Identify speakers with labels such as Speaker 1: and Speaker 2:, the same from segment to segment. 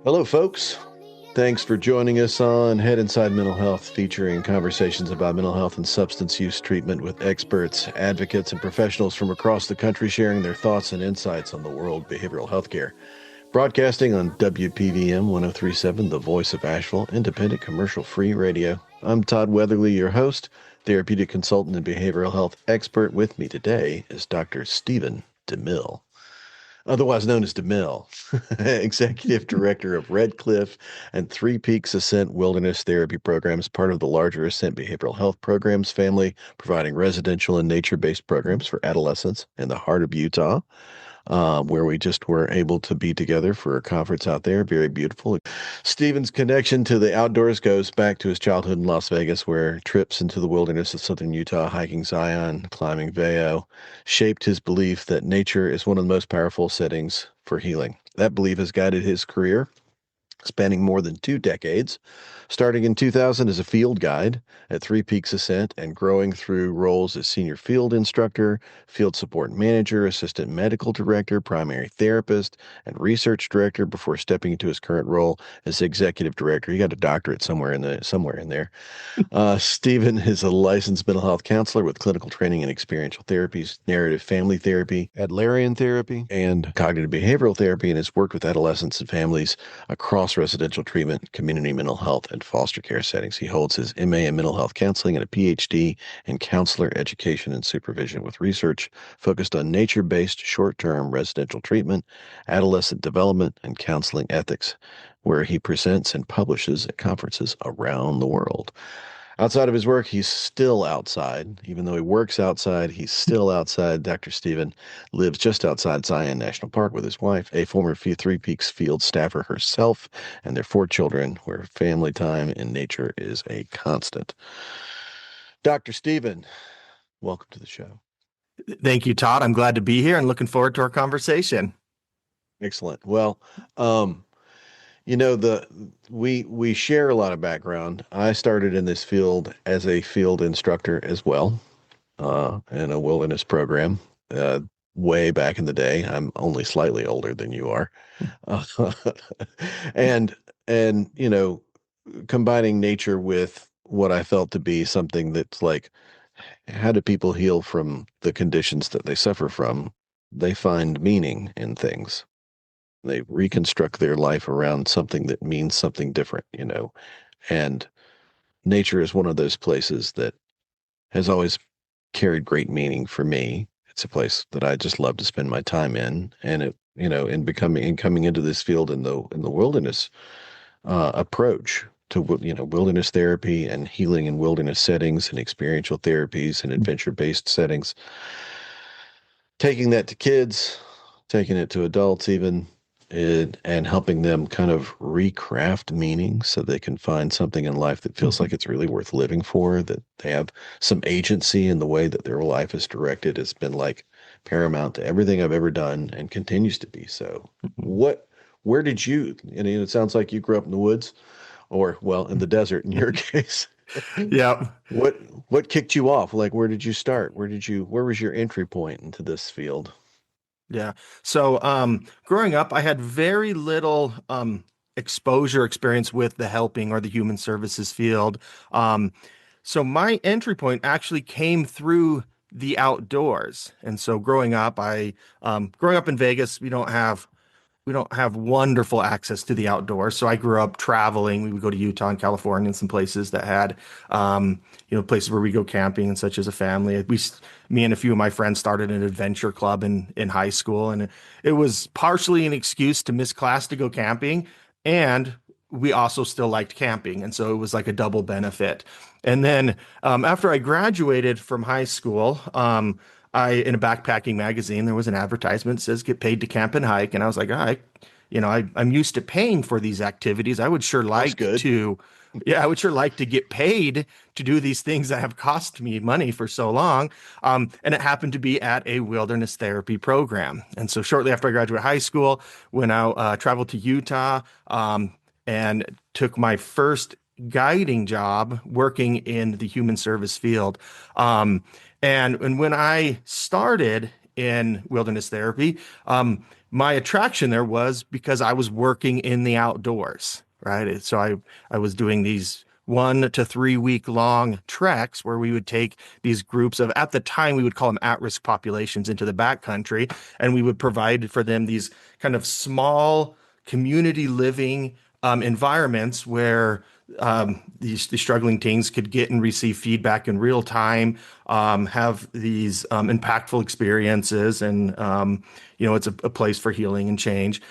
Speaker 1: Hello, folks. Thanks for joining us on Head Inside Mental Health, featuring conversations about mental health and substance use treatment with experts, advocates, and professionals from across the country sharing their thoughts and insights on the world of behavioral health care. Broadcasting on WPVM 1037, the voice of Asheville, independent commercial-free radio. I'm Todd Weatherly, your host, therapeutic consultant and behavioral health expert. With me today is Dr. Stephen DeMille, otherwise known as DeMille, Executive Director of Redcliff and Three Peaks Ascent Wilderness Therapy Programs, part of the larger Ascent Behavioral Health Programs family, providing residential and nature-based programs for adolescents in the heart of Utah, where we just were able to be together for a conference out there. Very beautiful. Stephen's connection to the outdoors goes back to his childhood in Las Vegas, where trips into the wilderness of southern Utah, hiking Zion, climbing Vail, shaped his belief that nature is one of the most powerful settings for healing. That belief has guided his career, spanning more than 2 decades, starting in 2000 as a field guide at Three Peaks Ascent and growing through roles as senior field instructor, field support manager, assistant medical director, primary therapist, and research director before stepping into his current role as executive director. He got a doctorate somewhere in there. Stephen is a licensed mental health counselor with clinical training in experiential therapies, narrative family therapy, Adlerian therapy, and cognitive behavioral therapy, and has worked with adolescents and families across residential treatment, community mental health, and foster care settings. He holds his MA in mental health counseling and a PhD in counselor education and supervision, with research focused on nature-based short-term residential treatment, adolescent development, and counseling ethics, where he presents and publishes at conferences around the world. Outside of his work, he's still outside. Even though he works outside, he's still outside. Dr. Stephen lives just outside Zion National Park with his wife, a former Three Peaks field staffer herself, and their 4 children, where family time in nature is a constant. Dr. Stephen, welcome to the show.
Speaker 2: Thank you, Todd. I'm glad to be here and looking forward to our conversation.
Speaker 1: Excellent. Well, we share a lot of background. I started in this field as a field instructor as well, in a wilderness program, way back in the day. I'm only slightly older than you are. Uh, and combining nature with what I felt to be something that's like, how do people heal from the conditions that they suffer from? They find meaning in things. They reconstruct their life around something that means something different. And nature is one of those places that has always carried great meaning for me. It's a place that I just love to spend my time in. And coming into this field in the wilderness approach to wilderness therapy and healing in wilderness settings and experiential therapies and adventure-based settings, taking that to kids, taking it to adults even, and helping them kind of recraft meaning so they can find something in life that feels like it's really worth living for, that they have some agency in the way that their life is directed, has been like paramount to everything I've ever done and continues to be so. Where did you, it sounds like you grew up in the woods, or well, in the desert in your case.
Speaker 2: Yeah.
Speaker 1: What kicked you off? Like, where did you start? Where was your entry point into this field?
Speaker 2: Yeah. So, growing up, I had very little exposure experience with the helping or the human services field. Um, so my entry point actually came through the outdoors. And so growing up in Vegas, we don't have wonderful access to the outdoors. So I grew up traveling. We would go to Utah and California and some places that had, places where we go camping and such as a family. Me and a few of my friends started an adventure club in high school, and it was partially an excuse to miss class to go camping, and we also still liked camping, and so it was like a double benefit. And then after I graduated from high school, in a backpacking magazine, there was an advertisement that says get paid to camp and hike. And I was like, I'm used to paying for these activities.
Speaker 1: That's good.
Speaker 2: I would sure like to get paid to do these things that have cost me money for so long. And it happened to be at a wilderness therapy program. And so shortly after I graduated high school, when I traveled to Utah, and took my first guiding job working in the human service field. And when I started in wilderness therapy. My attraction there was because I was working in the outdoors, right? So I was doing these 1 to 3 week long treks where we would take these groups of, at the time, we would call them at-risk populations into the backcountry, and we would provide for them these kind of small community living environments where these struggling teens could get and receive feedback in real time, have these impactful experiences, and it's a place for healing and change.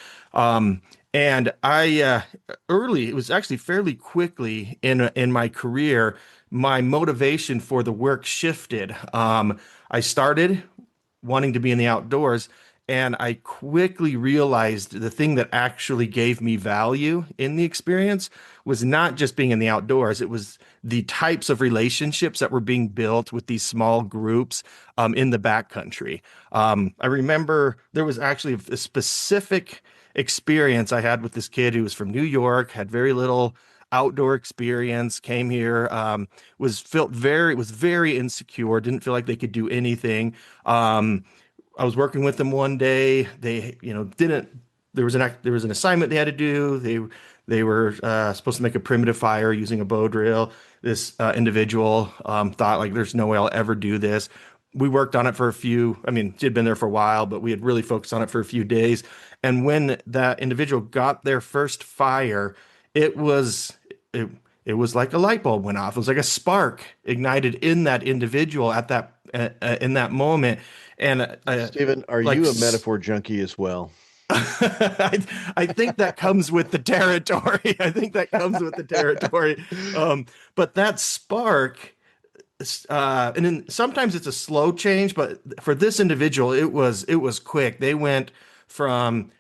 Speaker 2: And I early, it was actually fairly quickly in my career, my motivation for the work shifted. I started wanting to be in the outdoors. And I quickly realized the thing that actually gave me value in the experience was not just being in the outdoors. It was the types of relationships that were being built with these small groups in the backcountry. I remember there was actually a specific experience I had with this kid who was from New York, had very little outdoor experience, came here, was very insecure, didn't feel like they could do anything. I was working with them one day. They, didn't. There was an assignment they had to do. They were supposed to make a primitive fire using a bow drill. This individual thought like, "There's no way I'll ever do this." We worked on it for a few. I mean, she'd been there for a while, but we had really focused on it for a few days. And when that individual got their first fire, it was it, it was like a light bulb went off. It was like a spark ignited in that individual at that in that moment. And
Speaker 1: Stephen, are
Speaker 2: like
Speaker 1: you a metaphor junkie as well?
Speaker 2: I think that comes with the territory. I think that comes with the territory. But that spark, and then sometimes it's a slow change, but for this individual, it was quick. They went from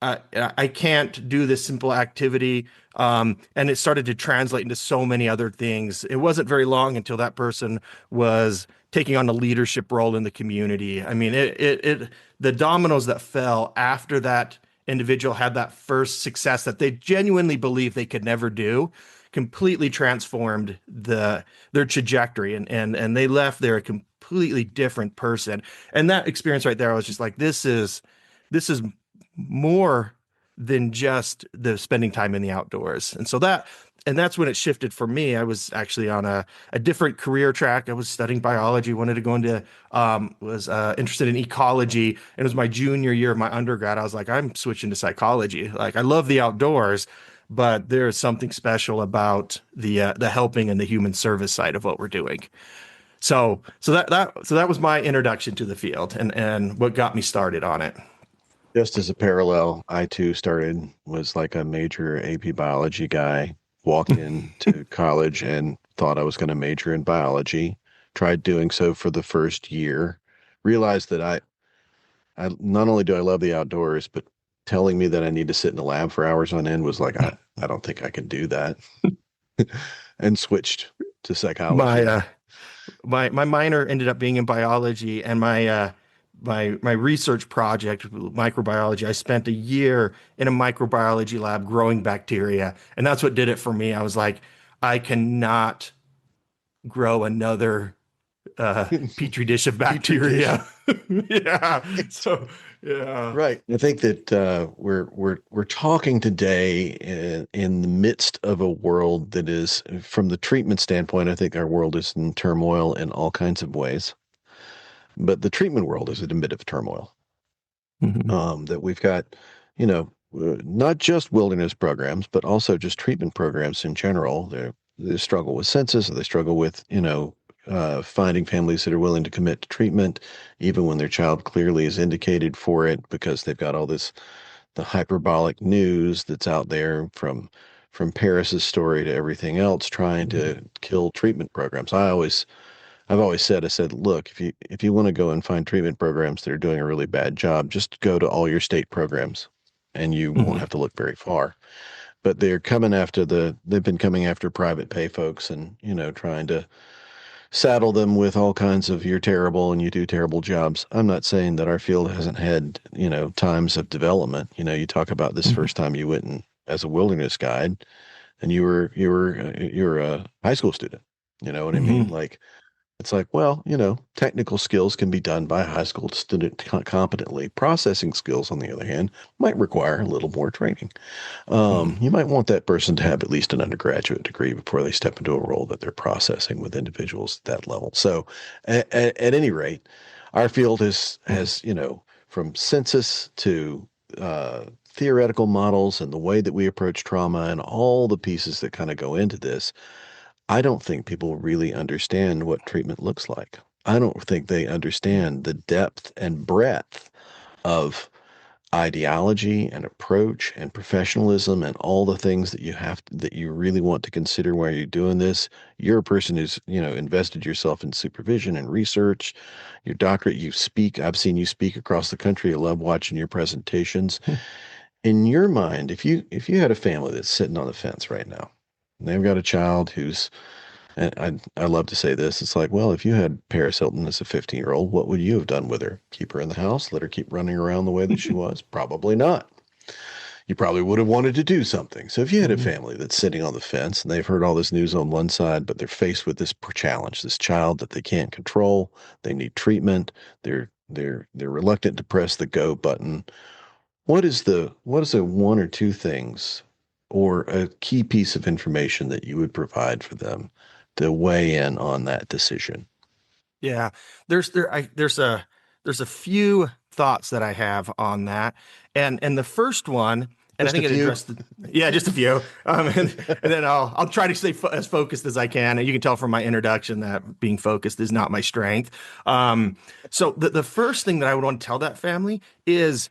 Speaker 2: I can't do this simple activity, and it started to translate into so many other things. It wasn't very long until that person was taking on a leadership role in the community. I mean, the dominoes that fell after that individual had that first success that they genuinely believed they could never do, completely transformed their trajectory, and they left there a completely different person. And that experience right there, I was just like, this is more than just the spending time in the outdoors. And that's when it shifted for me. I was actually on a different career track. I was studying biology, wanted to go into, was interested in ecology. And it was my junior year of my undergrad. I was like, I'm switching to psychology. Like, I love the outdoors, but there is something special about the helping and the human service side of what we're doing. So that was my introduction to the field and what got me started on it.
Speaker 1: Just as a parallel, I too was like a major AP biology guy, walked into college and thought I was going to major in biology, tried doing so for the first year, realized that I not only do I love the outdoors, but telling me that I need to sit in a lab for hours on end was like, I don't think I can do that. And switched to
Speaker 2: My
Speaker 1: psychology.
Speaker 2: my minor ended up being in biology, and my research project, microbiology, I spent a year in a microbiology lab growing bacteria, and that's what did it for me. I was like, I cannot grow another petri dish of
Speaker 1: Petri dish.
Speaker 2: bacteria. Yeah. So yeah.
Speaker 1: Right. I think that we're talking today in the midst of a world that is, from the treatment standpoint, I think our world is in turmoil in all kinds of ways. But the treatment world is in a bit of turmoil.
Speaker 2: Mhm.
Speaker 1: That we've got, not just wilderness programs, but also just treatment programs in general. They struggle with census, or they struggle with, finding families that are willing to commit to treatment, even when their child clearly is indicated for it, because they've got all the hyperbolic news that's out there from Paris's story to everything else trying to kill treatment programs. I've always said, I said, look, if you want to go and find treatment programs that are doing a really bad job, just go to all your state programs and you won't
Speaker 2: Mhm.
Speaker 1: have to look very far. But they've been coming after private pay folks and, trying to saddle them with all kinds of you're terrible and you do terrible jobs. I'm not saying that our field hasn't had, times of development. You talk about this
Speaker 2: Mhm.
Speaker 1: first time you went in as a wilderness guide and you were a high school student. You know what I mean?
Speaker 2: Mhm.
Speaker 1: Like, It's like, well, technical skills can be done by a high school student competently. Processing skills, on the other hand, might require a little more training.
Speaker 2: Mhm.
Speaker 1: You might want that person to have at least an undergraduate degree before they step into a role that they're processing with individuals at that level. So, at any rate, our field
Speaker 2: Mhm.
Speaker 1: has from census to theoretical models and the way that we approach trauma and all the pieces that kind of go into this. I don't think people really understand what treatment looks like. I don't think they understand the depth and breadth of ideology and approach and professionalism and all the things that that you really want to consider while you're doing this. You're a person who's, invested yourself in supervision and research. Your doctorate, I've seen you speak across the country. I love watching your presentations. In your mind, if you had a family that's sitting on the fence right now, and they've got a child who's, and I love to say this. It's like, well, if you had Paris Hilton as a 15-year-old, what would you have done with her? Keep her in the house? Let her keep running around the way that she was? Probably not. You probably would have wanted to do something. So if you had a
Speaker 2: Mhm.
Speaker 1: family that's sitting on the fence and they've heard all this news on one side, but they're faced with this challenge, this child that they can't control, they need treatment, they're reluctant to press the go button. What is a one or two things or a key piece of information that you would provide for them to weigh in on that decision?
Speaker 2: Yeah, there's a few thoughts that I have on that, and the first one, and I
Speaker 1: Just a
Speaker 2: think it
Speaker 1: few.
Speaker 2: addressed yeah, just a few, and then I'll try to stay as focused as I can. And you can tell from my introduction that being focused is not my strength. Um, so the first thing that I would want to tell that family is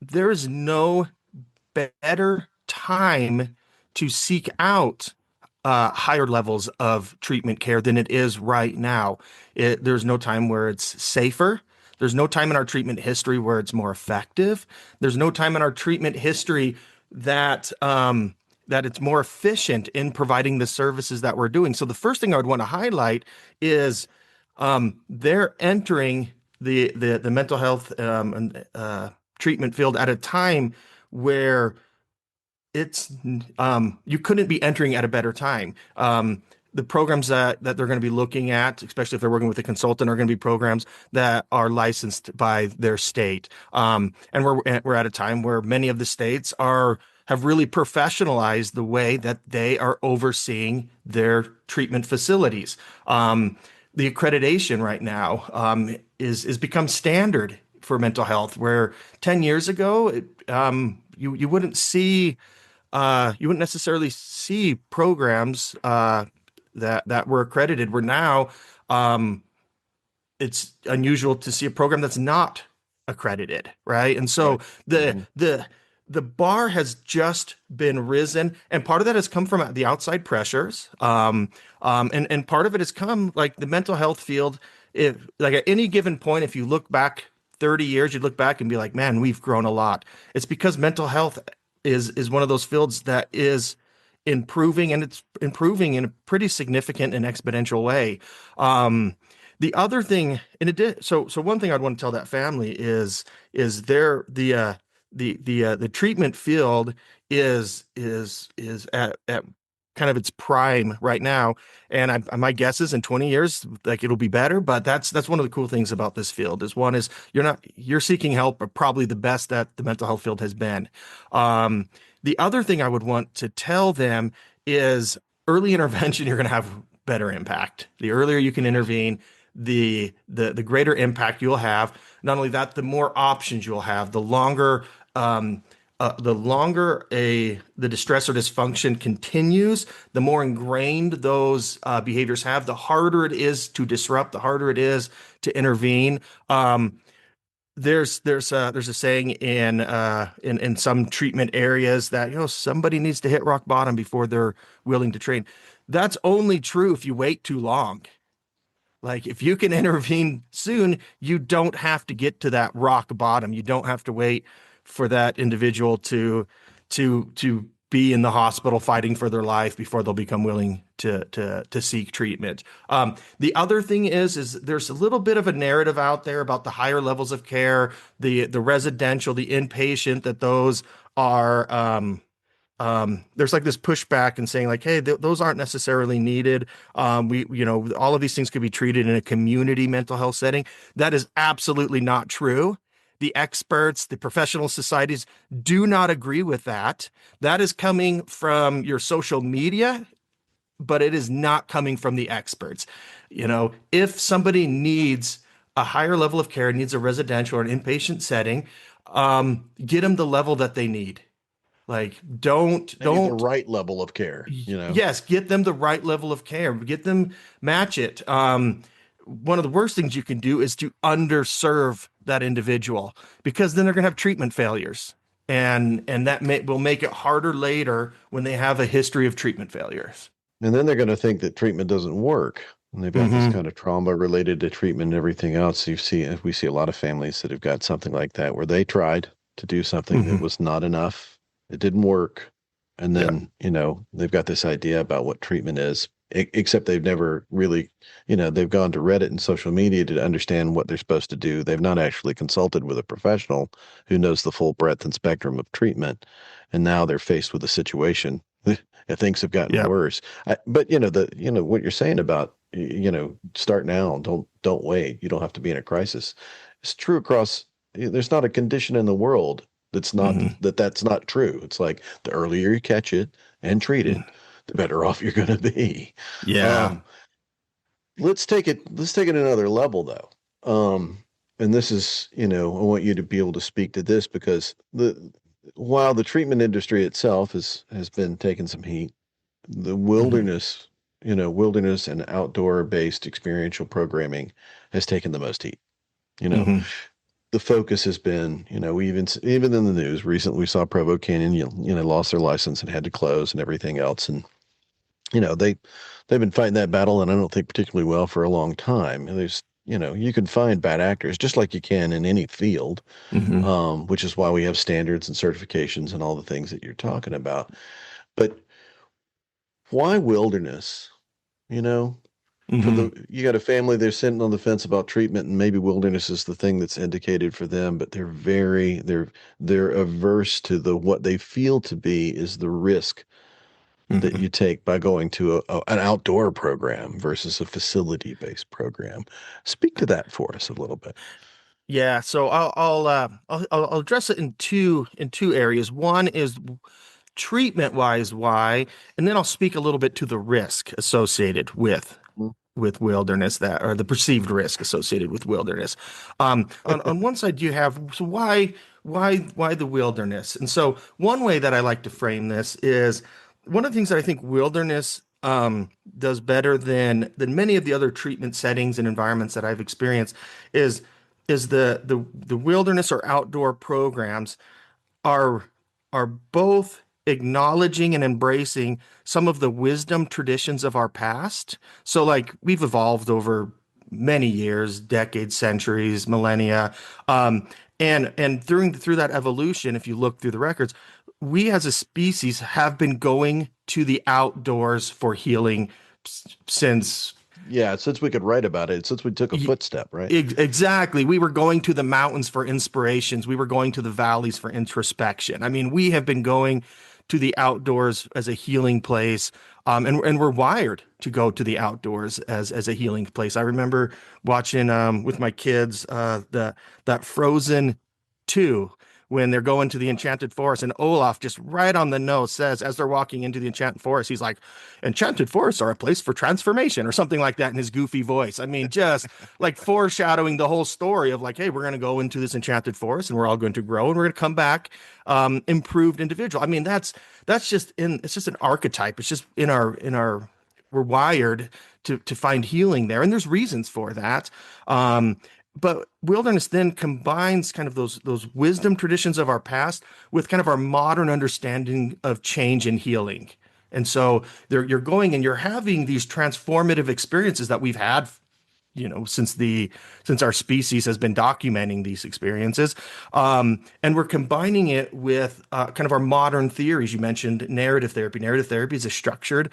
Speaker 2: there is no better time to seek out higher levels of treatment care than it is right now. There's no time where it's safer. There's no time in our treatment history where it's more effective. There's no time in our treatment history that it's more efficient in providing the services that we're doing. So the first thing I would want to highlight is they're entering the mental health and treatment field at a time where it's you couldn't be entering at a better time. The programs that they're going to be looking at, especially if they're working with a consultant, are going to be programs that are licensed by their state. And we're at a time where many of the states are have really professionalized the way that they are overseeing their treatment facilities. The accreditation right now is become standard for mental health, where 10 years ago you wouldn't necessarily see programs that were accredited. Where now um, it's unusual to see a program that's not accredited, right? And so
Speaker 1: Right.
Speaker 2: the
Speaker 1: Hmm.
Speaker 2: the the bar has just been risen, and part of that has come from the outside pressures, and part of it has come like the mental health field. If like at any given point, if you look back 30 years, you'd look back and be like, man, we've grown a lot. It's because mental health is one of those fields that is improving, and it's improving in a pretty significant and exponential way. The other thing, in addition, so one thing I'd want to tell that family is there the treatment field is at kind of its prime right now, and my guess is in 20 years, like it'll be better. But that's one of the cool things about this field is one is you're seeking help, but probably the best that the mental health field has been. The other thing I would want to tell them is early intervention, you're going to have better impact. The earlier you can intervene, the greater impact you'll have. Not only that, the more options you'll have, the longer the distress or dysfunction continues, the more ingrained those behaviors have, the harder it is to disrupt, the harder it is to intervene. There's a saying in some treatment areas that somebody needs to hit rock bottom before they're willing to train. That's only true if you wait too long. Like if you can intervene soon, you don't have to get to that rock bottom. You don't have to wait for that individual to be in the hospital fighting for their life before they'll become willing to seek treatment. The other thing is there's a little bit of a narrative out there about the higher levels of care, the residential, the inpatient, that those are there's like this pushback and saying like, hey, those aren't necessarily needed. All of these things could be treated in a community mental health setting. That is absolutely not true. The experts, the professional societies do not agree with that. That is coming from your social media, but it is not coming from the experts. If somebody needs a higher level of care, needs a residential or an inpatient setting, get them the level that they need. Like,
Speaker 1: They need the
Speaker 2: don't,
Speaker 1: right level of care, you know?
Speaker 2: yes, get them the right level of care, get them, match it. One of the worst things you can do is to underserve that individual, because then they're going to have treatment failures. And that will make it harder later when they have a history of treatment failures.
Speaker 1: And then they're going to think that treatment doesn't work. And they've got this
Speaker 2: Mm-hmm.
Speaker 1: kind of trauma related to treatment and everything else. We see a lot of families that have got something like that where they tried to do something that
Speaker 2: Mm-hmm.
Speaker 1: was not enough. It didn't work. And
Speaker 2: Yeah.
Speaker 1: then, they've got this idea about what treatment is, except they've never really, they've gone to Reddit and social media to understand what they're supposed to do. They've not actually consulted with a professional who knows the full breadth and spectrum of treatment. And now they're faced with a situation. Things have gotten
Speaker 2: Yeah.
Speaker 1: worse. But what you're saying about, start now, don't wait. You don't have to be in a crisis. It's true across. There's not a condition in the world
Speaker 2: Mm-hmm.
Speaker 1: that's not true. It's like the earlier you catch it and treat it, the better off you're going to be.
Speaker 2: Yeah.
Speaker 1: Um, let's take it another level though. And this is, I want you to be able to speak to this because while the treatment industry itself has been taking some heat, the
Speaker 2: Mm-hmm.
Speaker 1: wilderness and outdoor based experiential programming has taken the most heat. You know,
Speaker 2: Mm-hmm.
Speaker 1: the focus has been, even in the news recently, we saw Provo Canyon, lost their license and had to close and everything else. And, they've been fighting that battle, and I don't think particularly well for a long time. And you can find bad actors just like you can in any field,
Speaker 2: Mm-hmm.
Speaker 1: which is why we have standards and certifications and all the things that you're talking about. But why wilderness? You know,
Speaker 2: Mm-hmm.
Speaker 1: you got a family, they're sitting on the fence about treatment, and maybe wilderness is the thing that's indicated for them, but they're averse to what they feel to be is the risk that
Speaker 2: Mm-hmm.
Speaker 1: you take by going to an outdoor program versus a facility-based program. Speak to that for us a little bit.
Speaker 2: Yeah, so I'll address it in two areas. One is treatment wise why, and then I'll speak a little bit to the risk associated with wilderness, that or the perceived risk associated with wilderness. On one side you have, so why the wilderness? And so one way that I like to frame this is, one of the things that I think wilderness does better than many of the other treatment settings and environments that I've experienced is the wilderness or outdoor programs are are both acknowledging and embracing some of the wisdom traditions of our past. So like we've evolved over many years, decades, centuries, millennia. And through that evolution, if you look through the records, we as a species have been going to the outdoors for healing since.
Speaker 1: Yeah, since we could write about it, since we took a footstep, right?
Speaker 2: Exactly. We were going to the mountains for inspirations. We were going to the valleys for introspection. I mean, we have been going to the outdoors as a healing place, and we're wired to go to the outdoors as a healing place. I remember watching with my kids the that Frozen 2 when they're going to the Enchanted Forest, and Olaf just right on the nose says, as they're walking into the Enchanted Forest, he's like, "Enchanted forests are a place for transformation," or something like that in his goofy voice. I mean, just like foreshadowing the whole story of like, hey, we're going to go into this enchanted forest and we're all going to grow and we're going to come back improved individual. I mean, that's just it's just an archetype. It's just in our we're wired to find healing there, and there's reasons for that. But wilderness then combines kind of those wisdom traditions of our past with kind of our modern understanding of change and healing. And so you're going and you're having these transformative experiences that we've had, since our species has been documenting these experiences, and we're combining it with kind of our modern theories. You mentioned narrative therapy. Narrative therapy is a structured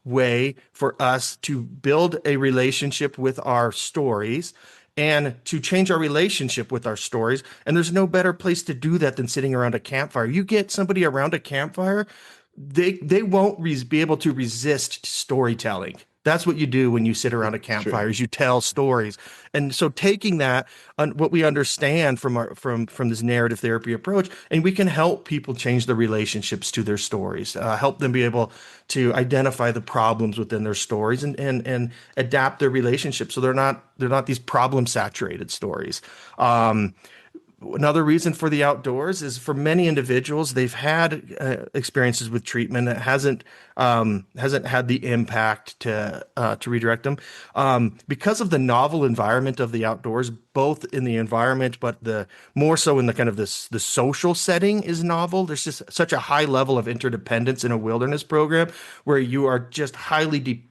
Speaker 2: way for us to build a relationship with our stories and to change our relationship with our stories. And there's no better place to do that than sitting around a campfire. You get somebody around a campfire, they won't be able to resist storytelling. That's what you do when you sit around a
Speaker 1: It's true.
Speaker 2: campfire is you tell stories. And so taking that what we understand from our from this narrative therapy approach, and we can help people change their relationships to their stories, help them be able to identify the problems within their stories and adapt their relationships so they're not these problem saturated stories. Another reason for the outdoors is for many individuals, they've had experiences with treatment that hasn't had the impact to redirect them because of the novel environment of the outdoors, both in the environment, but the more so in the kind of this the social setting is novel. There's just such a high level of interdependence in a wilderness program where you are just highly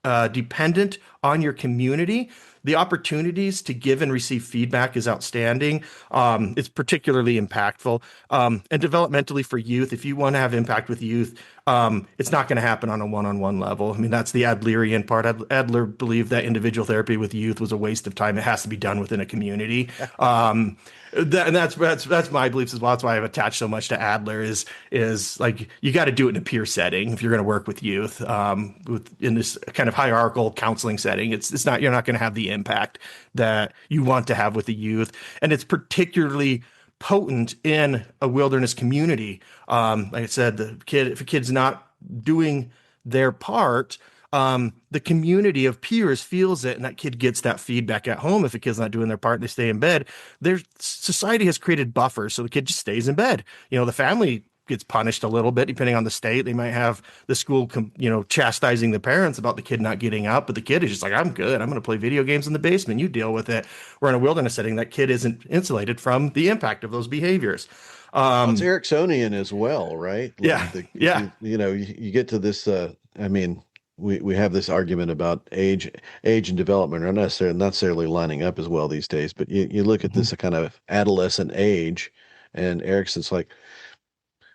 Speaker 2: dependent on your community. The opportunities to give and receive feedback is outstanding. It's particularly impactful. And developmentally for youth, if you want to have impact with youth, it's not going to happen on a one-on-one level. I mean, that's the Adlerian part. Adler believed that individual therapy with youth was a waste of time. It has to be done within a community. And that's my beliefs as well. That's why I've attached so much to Adler is like you got to do it in a peer setting if you're going to work with youth in this kind of hierarchical counseling setting. It's not you're not going to have the impact that you want to have with the youth, and it's particularly potent in a wilderness community. Like I said, if a kid's not doing their part, the community of peers feels it, and that kid gets that feedback at home. If a kid's not doing their part, they stay in bed. Their society has created buffers, so the kid just stays in bed. The family gets punished a little bit depending on the state. They might have the school, chastising the parents about the kid not getting up, but the kid is just like, I'm good. I'm going to play video games in the basement. You deal with it. We're in a wilderness setting. That kid isn't insulated from the impact of those behaviors.
Speaker 1: Well, it's Ericksonian as well, right?
Speaker 2: Yeah, yeah.
Speaker 1: You get to this. I mean, we have this argument about age and development are not necessarily lining up as well these days. But you look at this kind of adolescent age, and Erickson's like,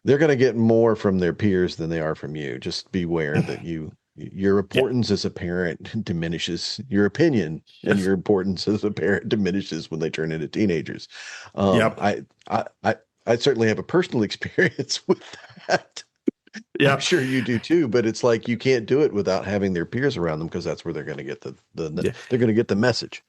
Speaker 1: they're going to get more from their peers than they are from you. Just beware that your
Speaker 2: Yeah.
Speaker 1: importance as a parent diminishes. Your opinion and
Speaker 2: Yes.
Speaker 1: your importance as a parent diminishes when they turn into teenagers. Um,
Speaker 2: Yep.
Speaker 1: I, I, I, I certainly have a personal experience with that. I'm
Speaker 2: Yep.
Speaker 1: sure you do too, but it's like you can't do it without having their peers around them because that's where they're going to get
Speaker 2: Yeah.
Speaker 1: they're going to get the message.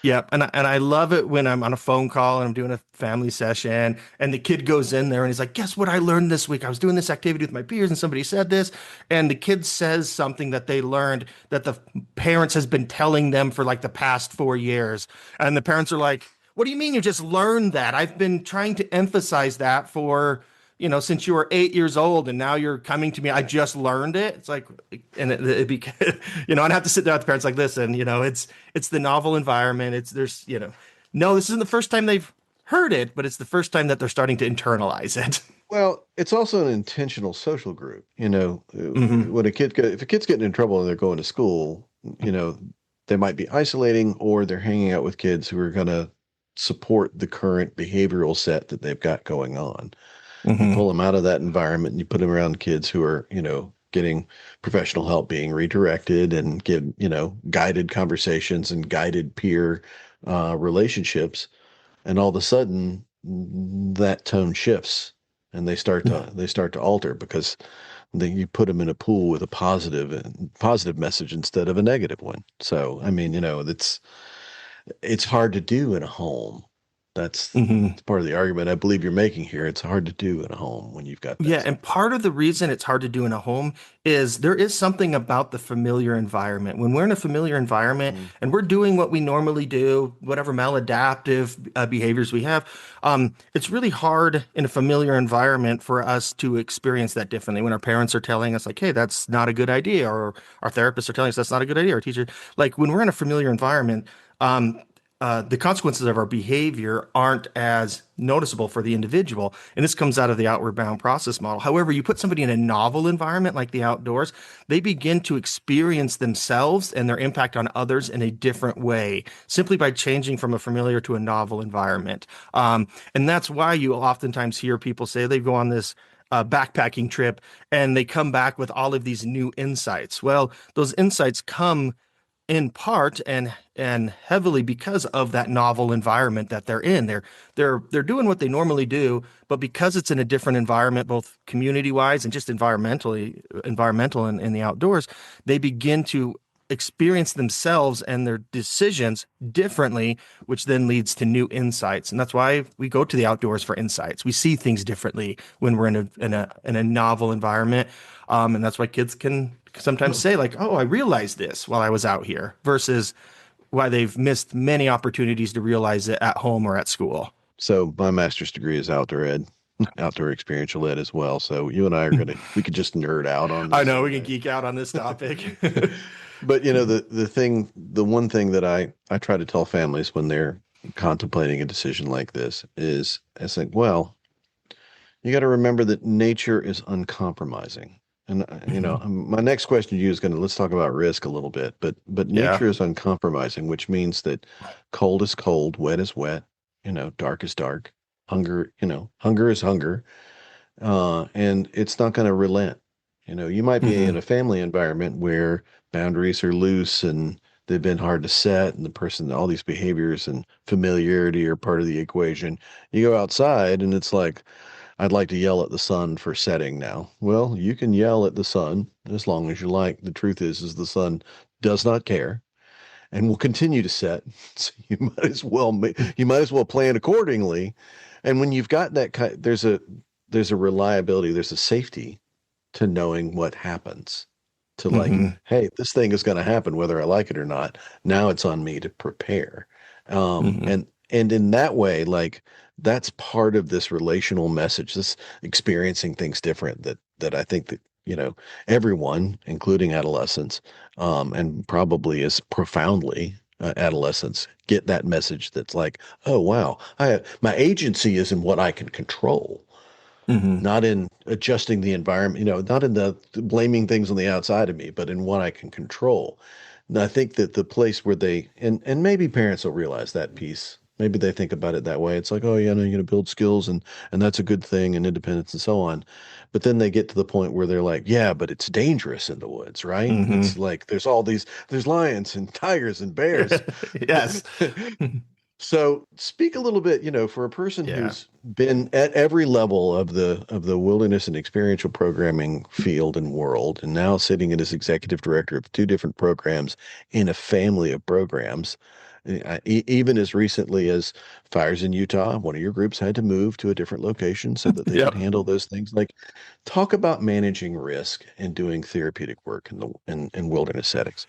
Speaker 2: Yeah, and I love it when I'm on a phone call and I'm doing a family session and the kid goes in there and he's like, "Guess what I learned this week? I was doing this activity with my peers and somebody said this." And the kid says something that they learned that the parents has been telling them for like the past 4 years. And the parents are like, "What do you mean you just learned that? I've been trying to emphasize that for since you were 8 years old, and now you're coming to me. I just learned it." It's like, and I'd have to sit there with the parents like, "Listen, it's the novel environment. No, this isn't the first time they've heard it, but it's the first time that they're starting to internalize it."
Speaker 1: Well, it's also an intentional social group.
Speaker 2: Hmm.
Speaker 1: When if a kid's getting in trouble and they're going to school, they might be isolating or they're hanging out with kids who are going to support the current behavioral set that they've got going on. You
Speaker 2: Hmm.
Speaker 1: pull them out of that environment and you put them around kids who are, getting professional help, being redirected and guided conversations and guided peer relationships. And all of a sudden that tone shifts and they start to alter because then you put them in a pool with a positive message instead of a negative one. So, I mean, it's hard to do in a home. That's
Speaker 2: Hmm.
Speaker 1: part of the argument I believe you're making here. It's hard to do in a home when you've got that
Speaker 2: Yeah,
Speaker 1: stuff.
Speaker 2: and part of the reason it's hard to do in a home is there is something about the familiar environment. When we're in a familiar environment
Speaker 1: Mm.
Speaker 2: and we're doing what we normally do, whatever maladaptive behaviors we have, it's really hard in a familiar environment for us to experience that differently. When our parents are telling us, like, "Hey, that's not a good idea," or our therapists are telling us that's not a good idea, or teacher, like when we're in a familiar environment, the consequences of our behavior aren't as noticeable for the individual. And this comes out of the outward bound process model. However, you put somebody in a novel environment like the outdoors, they begin to experience themselves and their impact on others in a different way, simply by changing from a familiar to a novel environment. And that's why you oftentimes hear people say they go on this backpacking trip and they come back with all of these new insights. Well, those insights come in part and heavily because of that novel environment that they're in. They're doing what they normally do, but because it's in a different environment, both community wise and just environmental and in the outdoors, they begin to experience themselves and their decisions differently, which then leads to new insights. And that's why we go to the outdoors for insights. We see things differently when we're in a novel environment. And that's why kids can sometimes say like, "Oh, I realized this while I was out here," versus why they've missed many opportunities to realize it at home or at school.
Speaker 1: So my master's degree is outdoor ed, outdoor experiential ed as well. So you and I are we could just nerd out on
Speaker 2: I
Speaker 1: this
Speaker 2: know
Speaker 1: all
Speaker 2: we can
Speaker 1: day.
Speaker 2: geek out on this topic.
Speaker 1: But the one thing that I try to tell families when they're contemplating a decision like this is I think, well, you got to remember that nature is uncompromising. And
Speaker 2: Mhm.
Speaker 1: my next question to you is going to let's talk about risk a little bit, but
Speaker 2: Yeah.
Speaker 1: nature is uncompromising, which means that cold is cold, wet is wet, dark is dark, hunger is hunger, and it's not going to relent. You might be in
Speaker 2: Hmm.
Speaker 1: a family environment where boundaries are loose and they've been hard to set, and all these behaviors and familiarity are part of the equation. You go outside, and it's like, I'd like to yell at the sun for setting now. Well, you can yell at the sun as long as you like. The truth is the sun does not care and will continue to set. So you might as well plan accordingly. And when you've got that kind, there's a reliability, there's a safety to knowing what happens. To like,
Speaker 2: Hmm.
Speaker 1: hey, this thing is going to happen whether I like it or not. Now it's on me to prepare.
Speaker 2: Hmm.
Speaker 1: And in that way, like that's part of this relational message, this experiencing things different that I think that, everyone, including adolescents, and probably as profoundly adolescents, get that message that's like, oh wow, my agency is in what I can control,
Speaker 2: Hmm.
Speaker 1: not in adjusting the environment, not in the blaming things on the outside of me, but in what I can control. And I think that the place where and maybe parents will realize that piece. Maybe they think about it that way. It's like, oh yeah, no, you're gonna build skills and that's a good thing and independence and so on. But then they get to the point where they're like, yeah, but it's dangerous in the woods, right?
Speaker 2: Hmm.
Speaker 1: It's like there's lions and tigers and bears.
Speaker 2: Yes.
Speaker 1: So speak a little bit, for a person
Speaker 2: Yeah.
Speaker 1: who's been at every level of the wilderness and experiential programming field and world, and now sitting in as executive director of two different programs in a family of programs, even as recently as fires in Utah, one of your groups had to move to a different location so that they could
Speaker 2: Yep.
Speaker 1: handle those things. Like, talk about managing risk and doing therapeutic work in wilderness settings.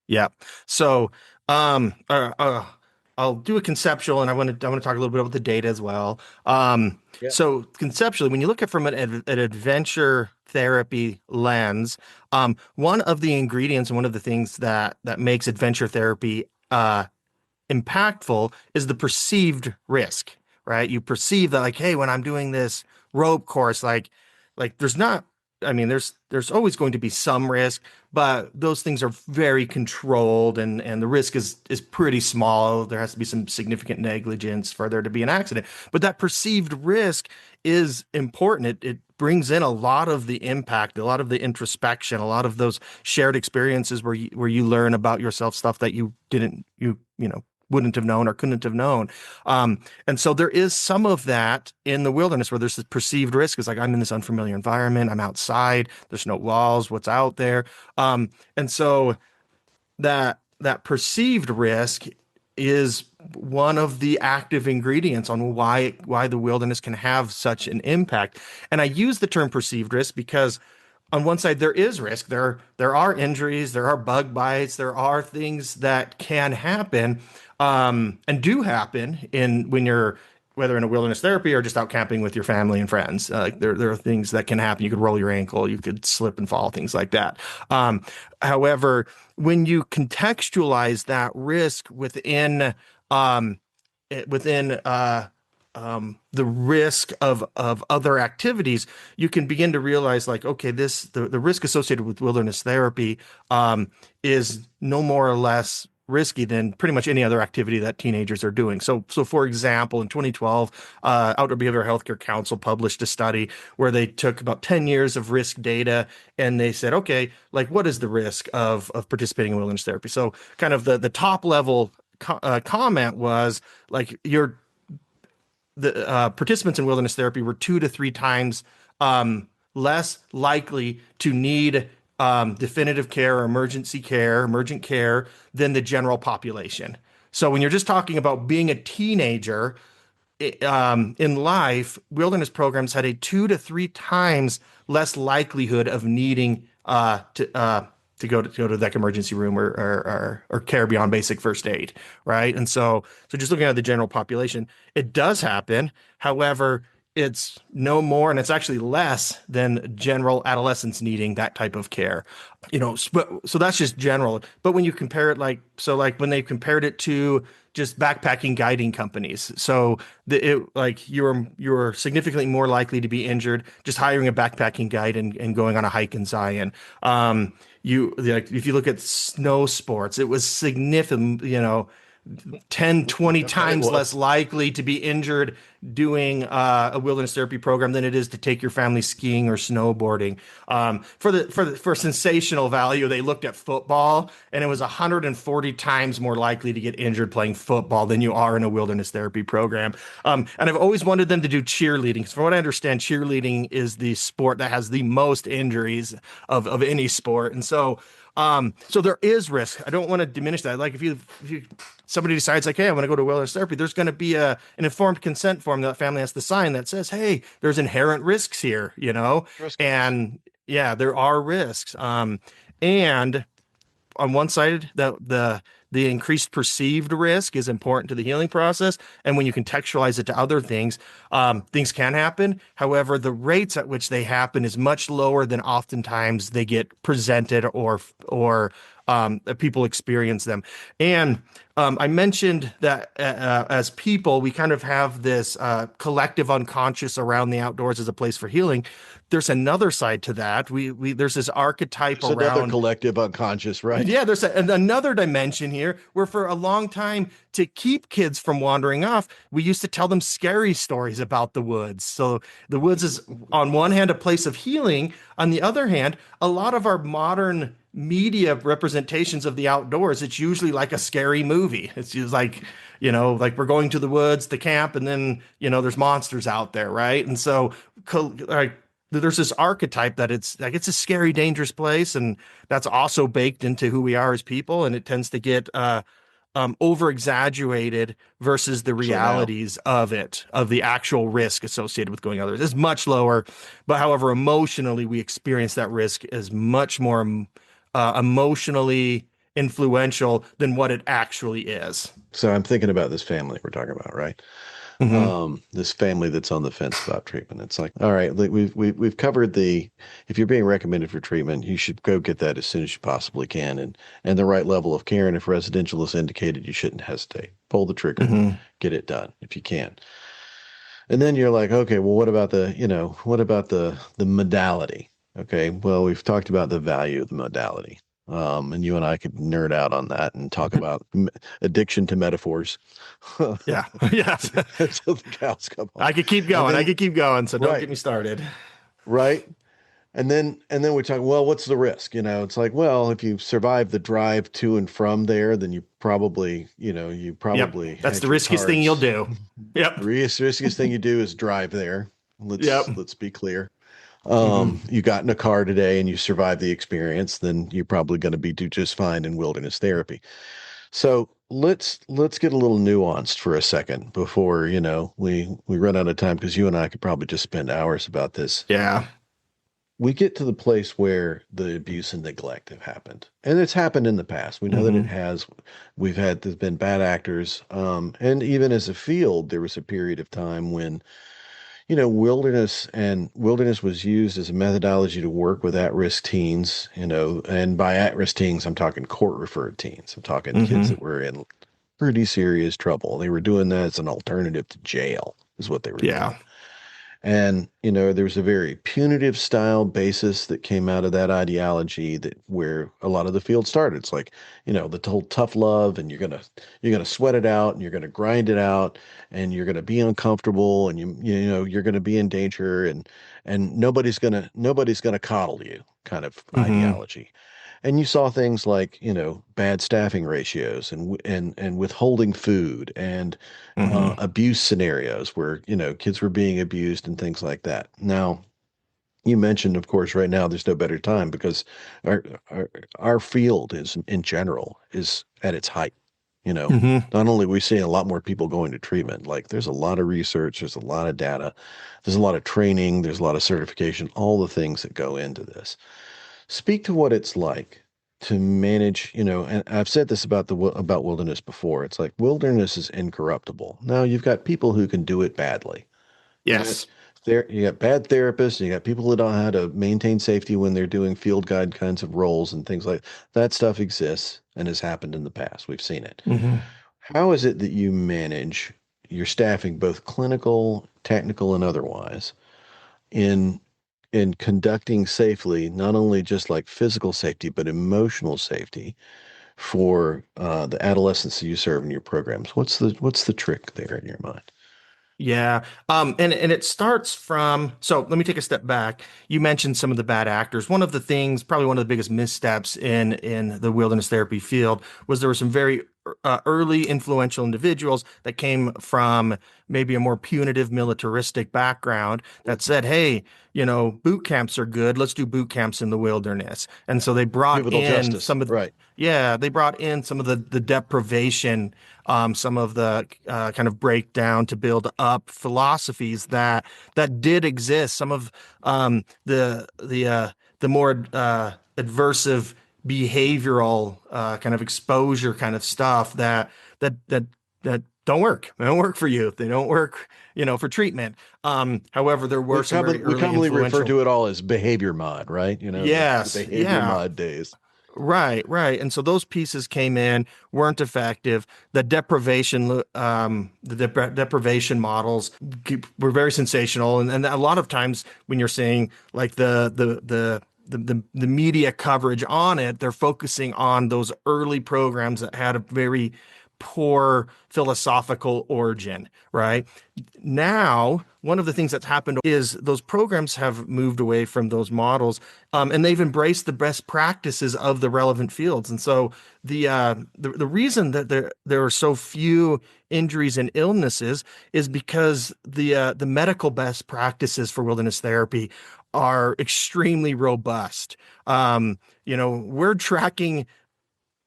Speaker 2: Yeah. So, um, uh, uh, I'll do a conceptual, and I want to talk a little bit about the data as well.
Speaker 1: Yeah.
Speaker 2: So conceptually, when you look at from an adventure therapy lens, one of the ingredients and one of the things that makes adventure therapy impactful is the perceived risk, right? You perceive that like, hey, when I'm doing this rope course, like there's not, I mean, there's always going to be some risk, but those things are very controlled and the risk is pretty small. There has to be some significant negligence for there to be an accident. But that perceived risk is important. It brings in a lot of the impact, a lot of the introspection, a lot of those shared experiences where you learn about yourself, stuff that you didn't you know wouldn't have known or couldn't have known. And so there is some of that in the wilderness where there's this perceived risk. It's like I'm in this unfamiliar environment. I'm outside. There's no walls. What's out there? And so that perceived risk is one of the active ingredients on why the wilderness can have such an impact. And I use the term perceived risk because on one side there is risk. There are injuries, there are bug bites, there are things that can happen and do happen in when you're whether in a wilderness therapy or just out camping with your family and friends. There are things that can happen. You could roll your ankle, you could slip and fall, things like that. However, when you contextualize that risk um, within the risk of other activities, you can begin to realize like, okay, the risk associated with wilderness therapy is no more or less. risky than pretty much any other activity that teenagers are doing. So for example, in 2012, Outdoor Behavioral Healthcare Council published a study where they took about 10 years of risk data and they said, okay, like what is the risk of participating in wilderness therapy? So kind of the top level comment was like the participants in wilderness therapy were 2 to 3 times less likely to need definitive care or emergent care than the general population. So when you're just talking about being a teenager in life, wilderness programs had a 2 to 3 times less likelihood of needing to go to that emergency room or care beyond basic first aid, right? And so just looking at the general population, it does happen. However, it's no more, and it's actually less than general adolescents needing that type of care. So that's just general. But when you compare it, like when they compared it to just backpacking guiding companies, so like you're significantly more likely to be injured just hiring a backpacking guide and going on a hike in Zion. You like if you look at snow sports, it was significant, 10, 20 times less likely to be injured doing a wilderness therapy program than it is to take your family skiing or snowboarding. For sensational value, they looked at football, and it was 140 times more likely to get injured playing football than you are in a wilderness therapy program. And I've always wanted them to do cheerleading, because from what I understand, cheerleading is the sport that has the most injuries of any sport. And so there is risk. I don't want to diminish that. Like if somebody decides like, hey, I want to go to wilderness therapy, there's going to be an informed consent form that family has to sign that says, hey, there's inherent risks here, and yeah, there are risks. And on one side, the increased perceived risk is important to the healing process. And when you contextualize it to other things, things can happen. However, the rates at which they happen is much lower than oftentimes they get presented or people experience them. And I mentioned that as people, we kind of have this collective unconscious around the outdoors as a place for healing. There's another side to that. There's this archetype
Speaker 1: There's
Speaker 2: around
Speaker 1: another collective unconscious, right?
Speaker 2: Yeah, there's another dimension here where for a long time, to keep kids from wandering off, we used to tell them scary stories about the woods. So the woods is on one hand a place of healing. On the other hand, a lot of our modern media representations of the outdoors, it's usually like a scary movie. It's just like, like we're going to the woods, the camp, and then, there's monsters out there, right? And so like there's this archetype that it's like it's a scary, dangerous place, and that's also baked into who we are as people, and it tends to get over exaggerated versus the realities of the actual risk associated with going others is much lower. But however, emotionally, we experience that risk as much more emotionally influential than what it actually is.
Speaker 1: So I'm thinking about this family we're talking about, right?
Speaker 2: Mm-hmm.
Speaker 1: This family that's on the fence about treatment. It's like, all right, we've covered if you're being recommended for treatment, you should go get that as soon as you possibly can, and the right level of care. And if residential is indicated, you shouldn't hesitate. Pull the trigger,
Speaker 2: Mm-hmm.
Speaker 1: get it done if you can. And then you're like, okay, well, what about the modality? Okay, well, we've talked about the value of the modality. And you and I could nerd out on that and talk about addiction to metaphors.
Speaker 2: Yeah. Yeah.
Speaker 1: Until the cows come home.
Speaker 2: I could keep going.
Speaker 1: Then,
Speaker 2: I could keep going. So don't
Speaker 1: right,
Speaker 2: get me started.
Speaker 1: right. And then we talk, well, what's the risk? It's like, well, if you survive the drive to and from there, then you probably
Speaker 2: Yep. That's
Speaker 1: had
Speaker 2: the
Speaker 1: your
Speaker 2: riskiest thing you'll
Speaker 1: cards.
Speaker 2: do. Yep.
Speaker 1: The riskiest thing you do is drive there.
Speaker 2: Yep.
Speaker 1: Let's be clear.
Speaker 2: Mm-hmm.
Speaker 1: You got in a car today and you survived the experience, then you're probably going to do just fine in wilderness therapy. So let's get a little nuanced for a second before, we run out of time, because you and I could probably just spend hours about this.
Speaker 2: Yeah.
Speaker 1: We get to the place where the abuse and neglect have happened. And it's happened in the past. We know that it
Speaker 2: Mm-hmm.
Speaker 1: has. There's been bad actors. And even as a field, there was a period of time when wilderness was used as a methodology to work with at-risk teens, and by at-risk teens, I'm talking court-referred teens. I'm talking kids
Speaker 2: Mm-hmm.
Speaker 1: that were in pretty serious trouble. They were doing that as an alternative to jail, is what they were doing.
Speaker 2: Yeah.
Speaker 1: And, there was a very punitive style basis that came out of that ideology that where a lot of the field started. It's like, the whole tough love and you're gonna sweat it out and you're gonna grind it out and you're gonna be uncomfortable and you're gonna be in danger and nobody's gonna coddle you kind of
Speaker 2: Hmm.
Speaker 1: ideology. And you saw things like, bad staffing ratios and withholding food and
Speaker 2: Hmm.
Speaker 1: abuse scenarios where, kids were being abused and things like that. Now, you mentioned, of course, right now there's no better time because our our, our field is in general is at its height. You know,
Speaker 2: Hmm.
Speaker 1: Not only are we seeing a lot more people going to treatment, like there's a lot of research, there's a lot of data, there's a lot of training, there's a lot of certification, all the things that go into this. Speak to what it's like to manage, and I've said this about wilderness before. It's like wilderness is incorruptible. Now you've got people who can do it badly. You got
Speaker 2: Yes.
Speaker 1: you got bad therapists, and you got people that don't know how to maintain safety when they're doing field guide kinds of roles and things like that. Stuff exists and has happened in the past. We've seen it.
Speaker 2: Hmm.
Speaker 1: How is it that you manage your staffing, both clinical, technical, and otherwise, in conducting safely, not only just like physical safety, but emotional safety for the adolescents that you serve in your programs? What's the trick there in your mind?
Speaker 2: Yeah. And it starts from, so let me take a step back. You mentioned some of the bad actors. One of the things, probably one of the biggest missteps in the wilderness therapy field was there were some very early influential individuals that came from maybe a more punitive militaristic background that said, hey, boot camps are good. Let's do boot camps in the wilderness. And so they brought
Speaker 1: Juvenile
Speaker 2: in
Speaker 1: justice,
Speaker 2: some of
Speaker 1: right?
Speaker 2: yeah, they brought in some of the deprivation, some of the kind of breakdown to build up philosophies that did exist. Some of the more adversive behavioral kind of exposure kind of stuff that don't work. They don't work for you. They don't work, for treatment. However, there
Speaker 1: We
Speaker 2: were some
Speaker 1: commonly
Speaker 2: very
Speaker 1: we
Speaker 2: early
Speaker 1: commonly refer
Speaker 2: influential.
Speaker 1: to it all as behavior mod, right? The
Speaker 2: Yes,
Speaker 1: behavior
Speaker 2: yeah.
Speaker 1: mod days.
Speaker 2: Right, right. And so those pieces came in, weren't effective. The deprivation models were very sensational. And a lot of times when you're saying like the media coverage on it, they're focusing on those early programs that had a very poor philosophical origin, right? Now, one of the things that's happened is those programs have moved away from those models, and they've embraced the best practices of the relevant fields. And so the reason that there are so few injuries and illnesses is because the medical best practices for wilderness therapy are extremely robust. We're tracking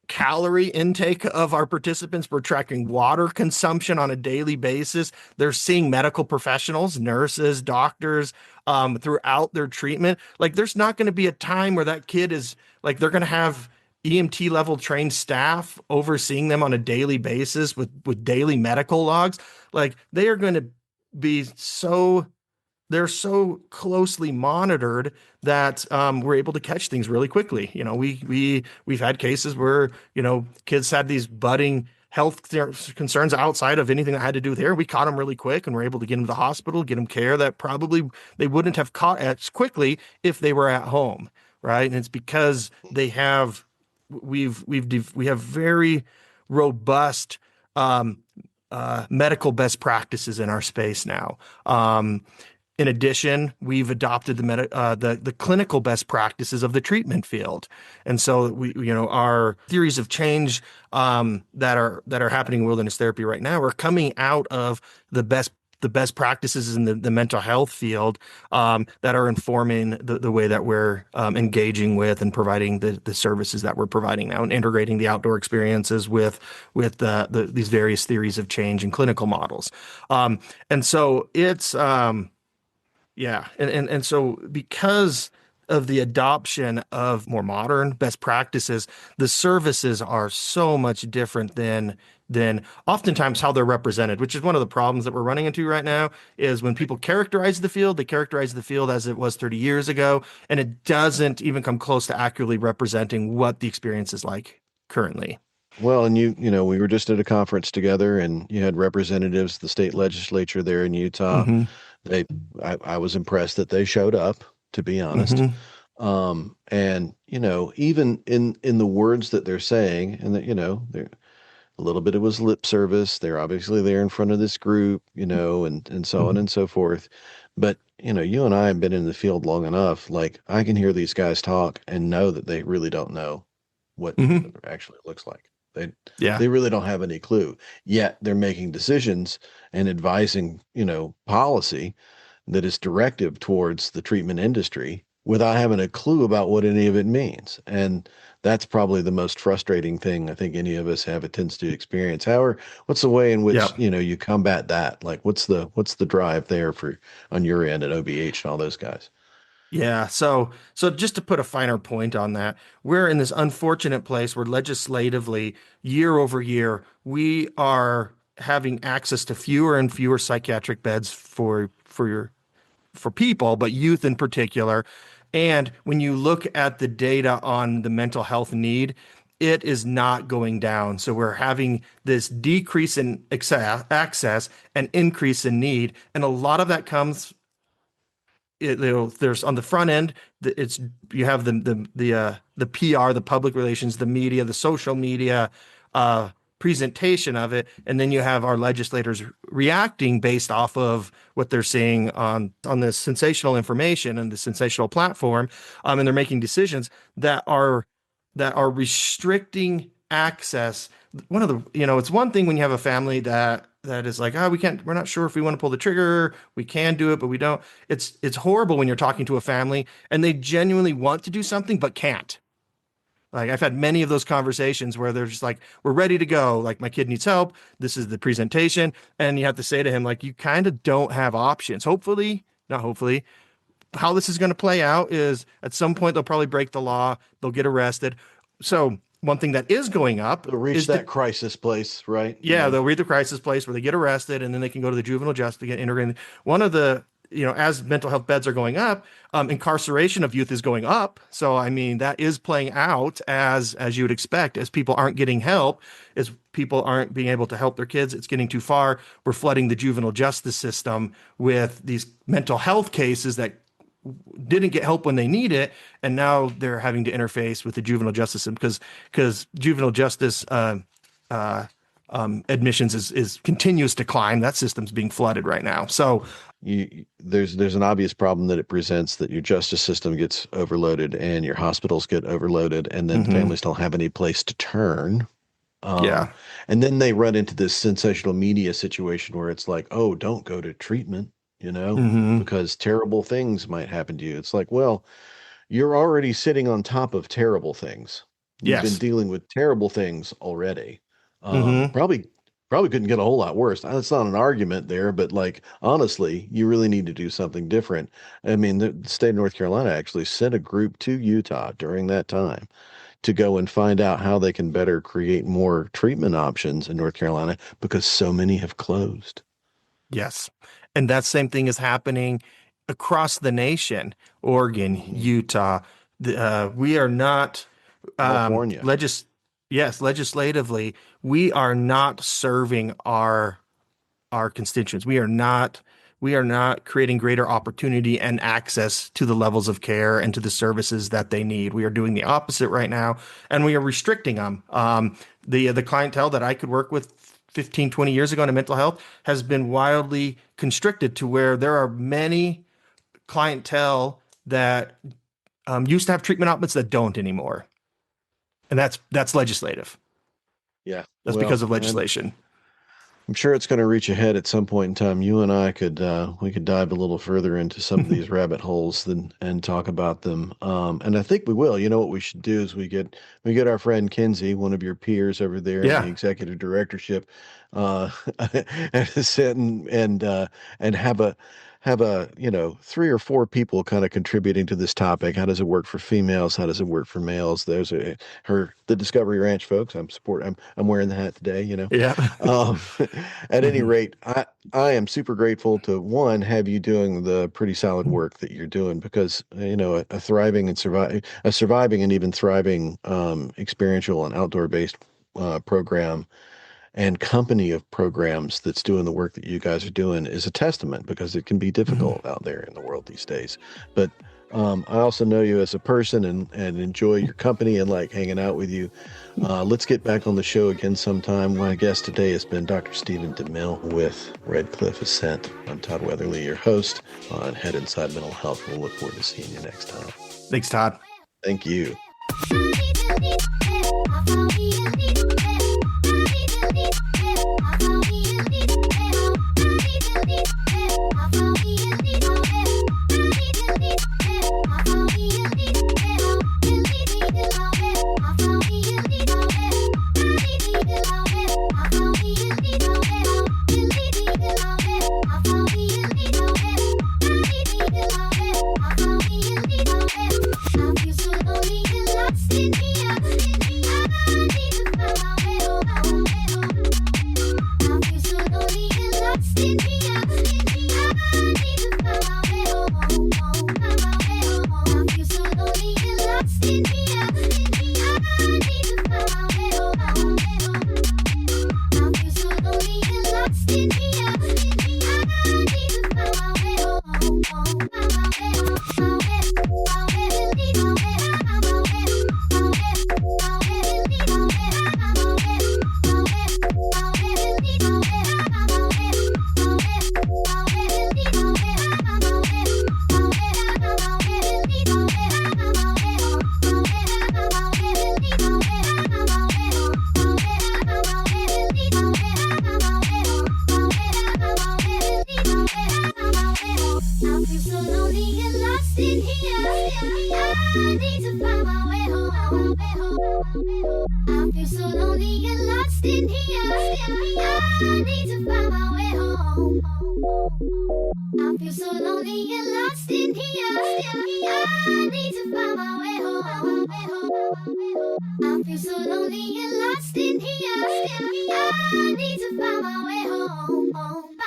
Speaker 2: calorie intake of our participants. We're tracking water consumption on a daily basis. They're seeing medical professionals, nurses, doctors, throughout their treatment. Like, there's not going to be a time where that kid is like, they're going to have EMT level trained staff overseeing them on a daily basis with daily medical logs. Like, they are going to be so they're so closely monitored that we're able to catch things really quickly. We've had cases where kids had these budding health concerns outside of anything that had to do with hair. We caught them really quick and were able to get them to the hospital, get them care that probably they wouldn't have caught as quickly if they were at home, right? And it's because we have very robust um, medical best practices in our space now. In addition, we've adopted the clinical best practices of the treatment field, and so our theories of change that are happening in wilderness therapy right now are coming out of the best practices in the mental health field, that are informing the way that we're engaging with and providing the services that we're providing now, and integrating the outdoor experiences with these various theories of change and clinical models. And so it's yeah, and so because of the adoption of more modern best practices, the services are so much different than oftentimes how they're represented, which is one of the problems that we're running into right now, is when people characterize the field, they characterize the field as it was 30 years ago, and it doesn't even come close to accurately representing what the experience is like currently.
Speaker 1: Well, and we were just at a conference together, and you had representatives, the state legislature there in Utah,
Speaker 2: Hmm.
Speaker 1: They, I was impressed that they showed up, to be honest.
Speaker 2: Hmm.
Speaker 1: And even in the words that they're saying, and that they're a little bit, it was lip service. They're obviously there in front of this group, and so on
Speaker 2: Hmm.
Speaker 1: and so forth. But you and I have been in the field long enough. Like I can hear these guys talk and know that they really don't know what treatment
Speaker 2: Hmm.
Speaker 1: actually looks like. They
Speaker 2: Yeah.
Speaker 1: they really don't have any clue. Yet they're making decisions and advising, policy that is directive towards the treatment industry without having a clue about what any of it means. And that's probably the most frustrating thing I think any of us have a tendency to experience. However, what's the way in
Speaker 2: Yeah.
Speaker 1: which, you combat that? Like what's the drive there for on your end at OBH and all those guys?
Speaker 2: Yeah, so just to put a finer point on that, we're in this unfortunate place where legislatively, year over year, we are having access to fewer and fewer psychiatric beds for people, but youth in particular. And when you look at the data on the mental health need, it is not going down. So we're having this decrease in access and increase in need, and a lot of that comes there's on the front end, it's you have the PR, the public relations, the media, the social media uh, presentation of it, and then you have our legislators reacting based off of what they're seeing on this sensational information and the sensational platform, and they're making decisions that are restricting access. One of the, it's one thing when you have a family that is like, oh, we're not sure if we want to pull the trigger. We can do it, but we don't. It's horrible when you're talking to a family and they genuinely want to do something but can't. Like I've had many of those conversations where they're just like, we're ready to go. Like my kid needs help. This is the presentation. And you have to say to him, like, you kind of don't have options. Hopefully, not hopefully, how this is going to play out is at some point they'll probably break the law, they'll get arrested. So one thing that is going up
Speaker 1: They'll reach
Speaker 2: is the
Speaker 1: that crisis place, right?
Speaker 2: yeah, they'll read the crisis place where they get arrested and then they can go to the juvenile justice to get integrated. One of the, as mental health beds are going up, incarceration of youth is going up. So, I mean, that is playing out as you would expect, as people aren't getting help, as people aren't being able to help their kids. It's getting too far. We're flooding the juvenile justice system with these mental health cases that didn't get help when they need it, and now they're having to interface with the juvenile justice system because juvenile justice uh, admissions is continues to climb. That system's being flooded right now. So
Speaker 1: There's an obvious problem that it presents that your justice system gets overloaded and your hospitals get overloaded, and then
Speaker 2: mhm,
Speaker 1: families don't have any place to turn. Um,
Speaker 2: yeah,
Speaker 1: and then they run into this sensational media situation where it's like, oh, don't go to treatment,
Speaker 2: hmm,
Speaker 1: because terrible things might happen to you. It's like, well, you're already sitting on top of terrible things. You've been
Speaker 2: yes,
Speaker 1: dealing with terrible things already.
Speaker 2: hmm,
Speaker 1: Probably couldn't get a whole lot worse. That's not an argument there, but like honestly, you really need to do something different. I mean, the state of North Carolina actually sent a group to Utah during that time to go and find out how they can better create more treatment options in North Carolina because so many have closed.
Speaker 2: yes, and that same thing is happening across the nation. Oregon,
Speaker 1: Mhm.
Speaker 2: Utah, we are not
Speaker 1: California.
Speaker 2: yes, legislatively, we are not serving our constituents. We are not creating greater opportunity and access to the levels of care and to the services that they need. We are doing the opposite right now, and we are restricting them. The clientele that I could work with 15, 20 years ago in mental health has been wildly constricted to where there are many clientele that used to have treatment options that don't anymore, and that's legislative.
Speaker 1: Yeah.
Speaker 2: That's
Speaker 1: Well,
Speaker 2: because of
Speaker 1: and
Speaker 2: legislation.
Speaker 1: I'm sure it's going to reach ahead at some point in time. You and I could we could dive a little further into some of these rabbit holes and talk about them. And I think we will. You know what we should do is we get our friend Kinsey, one of your peers over there in the
Speaker 2: Yeah.
Speaker 1: executive directorship, uh, and sit and have a 3 or 4 people kind of contributing to this topic. How does it work for females? How does it work for males? There's the Discovery Ranch folks. I'm wearing the hat today.
Speaker 2: Yeah.
Speaker 1: Um, at any
Speaker 2: Hmm.
Speaker 1: rate, I am super grateful to one have you doing the pretty solid work that you're doing because a thriving and surviving and even thriving experiential and outdoor based program and company of programs that's doing the work that you guys are doing is a testament, because it can be difficult out there in the world these days. But I also know you as a person and enjoy your company and like hanging out with you. Let's get back on the show again sometime. My guest today has been Dr. Stephen DeMille with Redcliff Ascent. I'm Todd Weatherly, your host on Head Inside Mental Health. We'll look forward to seeing you next time.
Speaker 2: Thanks, Todd.
Speaker 1: Thank you.
Speaker 3: I feel so lonely and lost in here. I need to find my way home. I feel so lonely and lost in here. I need to find my way home. I feel so lonely and lost in here. I need to find my way home.